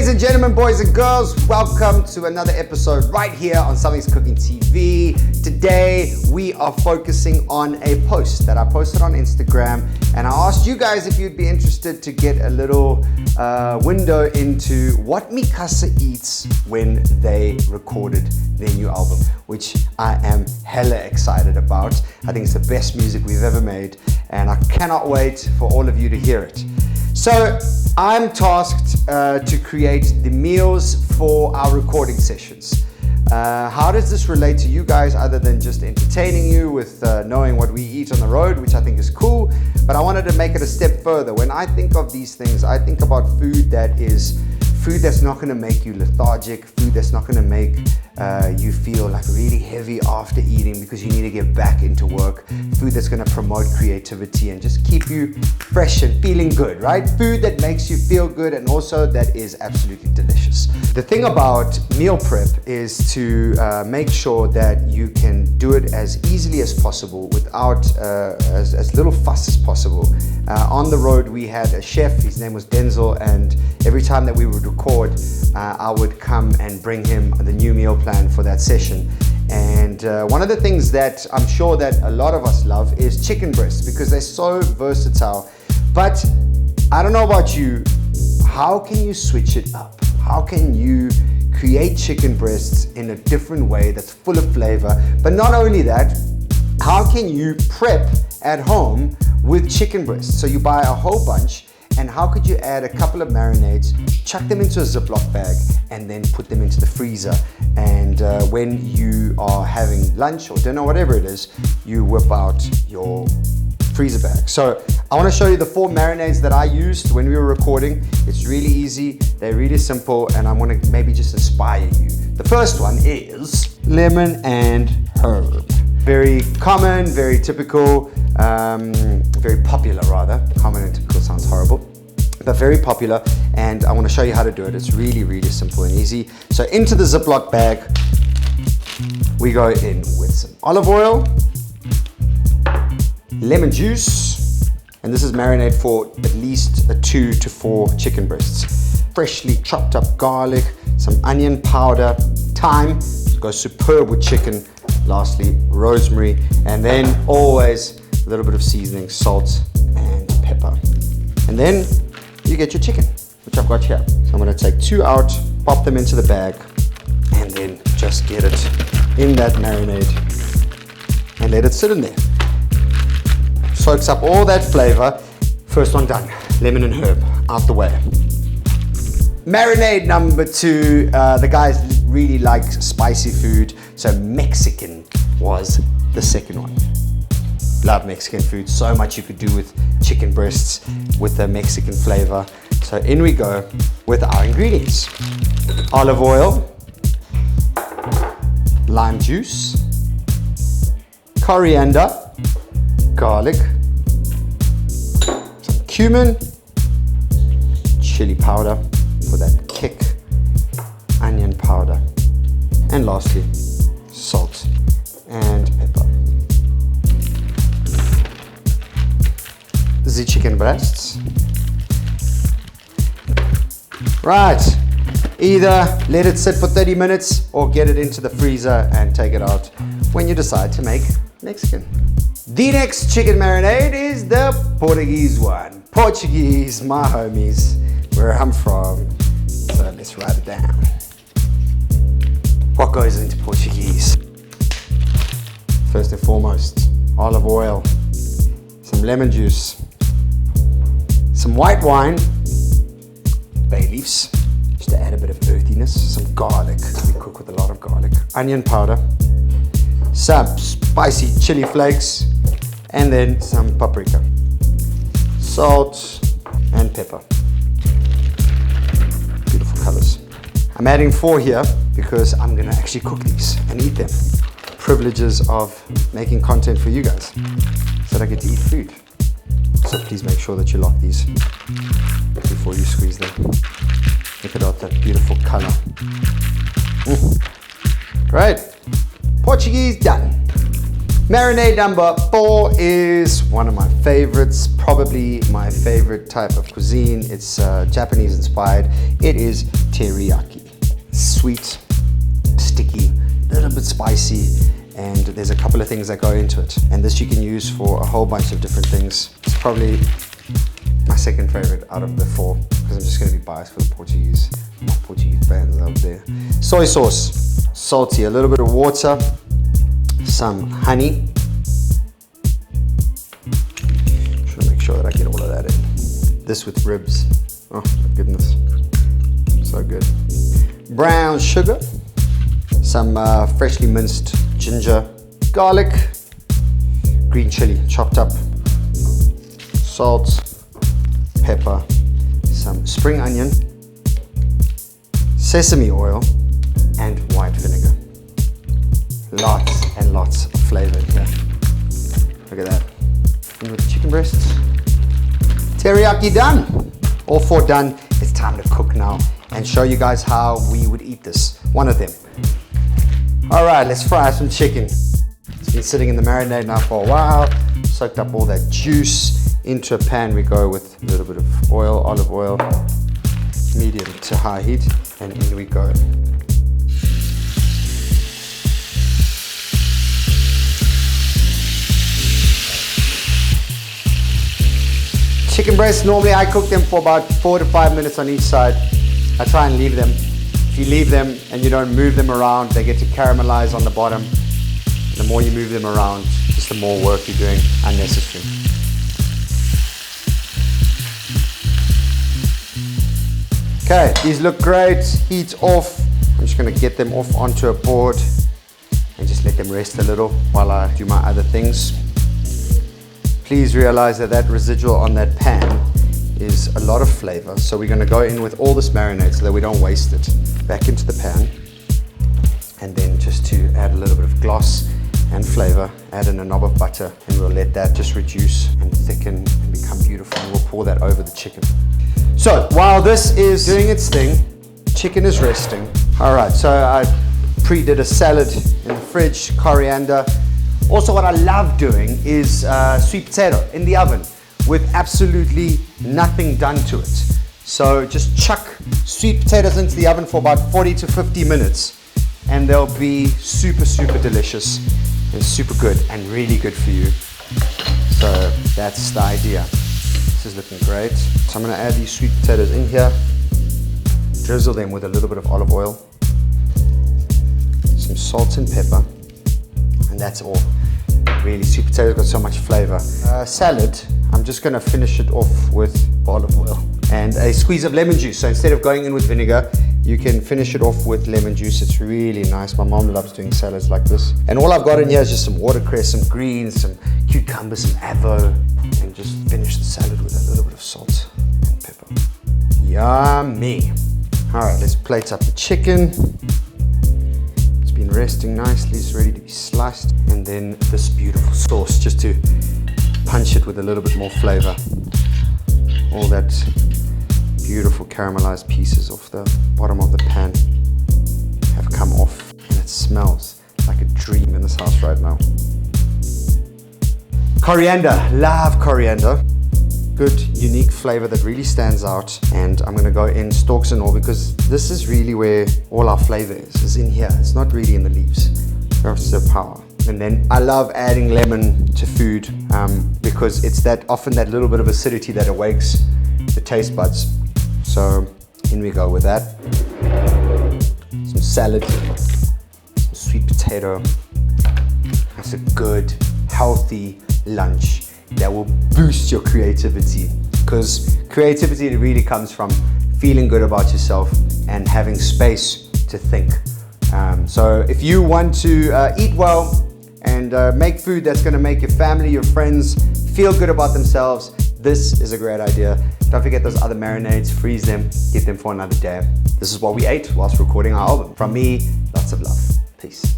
Ladies and gentlemen, boys and girls, welcome to another episode right here on Something's Cooking TV. Today, we are focusing on a post that I posted on Instagram, and I asked you guys if you'd be interested to get a little window into what Mikasa eats when they recorded their new album, which I am hella excited about. I think it's the best music we've ever made, and I cannot wait for all of you to hear it. So I'm tasked to create the meals for our recording sessions. How does this relate to you guys other than just entertaining you with knowing what we eat on the road, which I think is cool, but I wanted to make it a step further. When I think of these things, I think about food that's not going to make you lethargic, food that's not going to make you feel like really heavy after eating because you need to get back into work, food that's going to promote creativity and just keep you fresh and feeling good, right? Food that makes you feel good and also that is absolutely delicious. The thing about meal prep is to make sure that you can do it as easily as possible without as little fuss as possible. On the road we had a chef, his name was Denzel, and every time that we would record, I would come and bring him the new meal plan for that session. And one of the things that I'm sure that a lot of us love is chicken breasts because they're so versatile. But I don't know about you, how can you switch it up? How can you create chicken breasts in a different way that's full of flavor? But not only that, how can you prep at home with chicken breasts? So you buy a whole bunch, and how could you add a couple of marinades, chuck them into a Ziploc bag, and then put them into the freezer? And when you are having lunch or dinner, whatever it is, you whip out your freezer bag. So I want to show you the 4 marinades that I used when we were recording. It's really easy, they're really simple, and I want to maybe just inspire you. The first one is lemon and herb. Very common, very typical, very popular rather. Common and typical sounds horrible, but very popular, and I want to show you how to do it. It's really, really simple and easy. So into the Ziploc bag, we go in with some olive oil, lemon juice, and this is marinade for at least 2 to 4 chicken breasts. Freshly chopped up garlic, some onion powder, thyme, it goes superb with chicken. Lastly, rosemary, and then always a little bit of seasoning, salt and pepper. And then you get your chicken, which I've got here. So I'm gonna take 2 out, pop them into the bag, and then just get it in that marinade and let it sit in there. Soaks up all that flavor. First one done, lemon and herb, out the way. Marinade number 2, the guys really like spicy food, so Mexican was the second one. Love Mexican food, so much you could do with chicken breasts with the Mexican flavor. So in we go with our ingredients. Olive oil, lime juice, coriander, garlic, some cumin, chili powder for that kick, onion powder, and lastly, salt and pepper. The chicken breasts. Right, either let it sit for 30 minutes or get it into the freezer and take it out when you decide to make Mexican. The next chicken marinade is the Portuguese one. Portuguese, my homies, where I'm from. So let's write it down. What goes into Portuguese? First and foremost, olive oil, some lemon juice, some white wine, bay leaves, just to add a bit of earthiness, some garlic, we cook with a lot of garlic, onion powder, some spicy chili flakes, and then some paprika, salt and pepper. Beautiful colors. I'm adding 4 here because I'm gonna actually cook these and eat them. Privileges of making content for you guys, so that I get to eat food. So please make sure that you lock these before you squeeze them. Look at that beautiful color. Great. Portuguese done. Marinade number 4 is one of my favorites, probably my favorite type of cuisine. It's Japanese inspired. It is teriyaki. Sweet, sticky, a little bit spicy, and there's a couple of things that go into it. And this you can use for a whole bunch of different things. It's probably my second favorite out of the 4, because I'm just going to be biased for the Portuguese. My Portuguese fans out there. Soy sauce, salty, a little bit of water, some honey. Try to make sure that I get all of that in. This with ribs. Oh my goodness, so good. Brown sugar, some freshly minced ginger, garlic, green chili chopped up, salt, pepper, some spring onion, sesame oil, and white vinegar. Lots and lots of flavor in here. Look at that. And with the chicken breasts. Teriyaki done. All 4 done. It's time to cook now and show you guys how we would eat this. One of them. All right, let's fry some chicken. It's been sitting in the marinade now for a while. Soaked up all that juice. Into a pan we go with a little bit of oil, olive oil, medium to high heat, and in we go. Chicken breasts, normally I cook them for about 4 to 5 minutes on each side. I try and leave them. If you leave them and you don't move them around, they get to caramelize on the bottom. The more you move them around, just the more work you're doing unnecessary. Okay, these look great. Heat off. I'm just going to get them off onto a board and just let them rest a little while I do my other things. Please realize that that residual on that pan is a lot of flavor. So we're going to go in with all this marinade so that we don't waste it. Back into the pan. And then just to add a little bit of gloss and flavor, add in a knob of butter, and we'll let that just reduce and thicken and become beautiful. And we'll pour that over the chicken. So while this is doing its thing, chicken is resting. All right, so I pre-did a salad in the fridge, coriander. Also, what I love doing is sweet potato in the oven with absolutely nothing done to it. So just chuck sweet potatoes into the oven for about 40 to 50 minutes and they'll be super, super delicious and super good and really good for you. So that's the idea. This is looking great. So I'm going to add these sweet potatoes in here, drizzle them with a little bit of olive oil, some salt and pepper, and that's all. Really, sweet potatoes got so much flavor. Salad, I'm just going to finish it off with olive oil and a squeeze of lemon juice. So instead of going in with vinegar, you can finish it off with lemon juice. It's really nice. My mom loves doing salads like this. And all I've got in here is just some watercress, some greens, some cucumbers, some avo, and just finish the salad with a little bit of salt and pepper. Yummy. All right, let's plate up the chicken. It's been resting nicely. It's ready to be sliced. And then this beautiful sauce, just to punch it with a little bit more flavor. All that beautiful caramelized pieces off the bottom of the pan have come off, and it smells like a dream in this house right now. Coriander, love coriander. Good, unique flavor that really stands out. And I'm gonna go in stalks and all, because this is really where all our flavor is in here. It's not really in the leaves. That's the power. And then I love adding lemon to food because it's often that little bit of acidity that awakes the taste buds. So in we go with that. Some salad, some sweet potato. That's a good, healthy lunch that will boost your creativity, because creativity really comes from feeling good about yourself and having space to think. So if you want to eat well and make food that's going to make your family, your friends feel good about themselves, this is a great idea. Don't forget those other marinades, freeze them, get them for another day. This is what we ate whilst recording our album. From me, lots of love. Peace.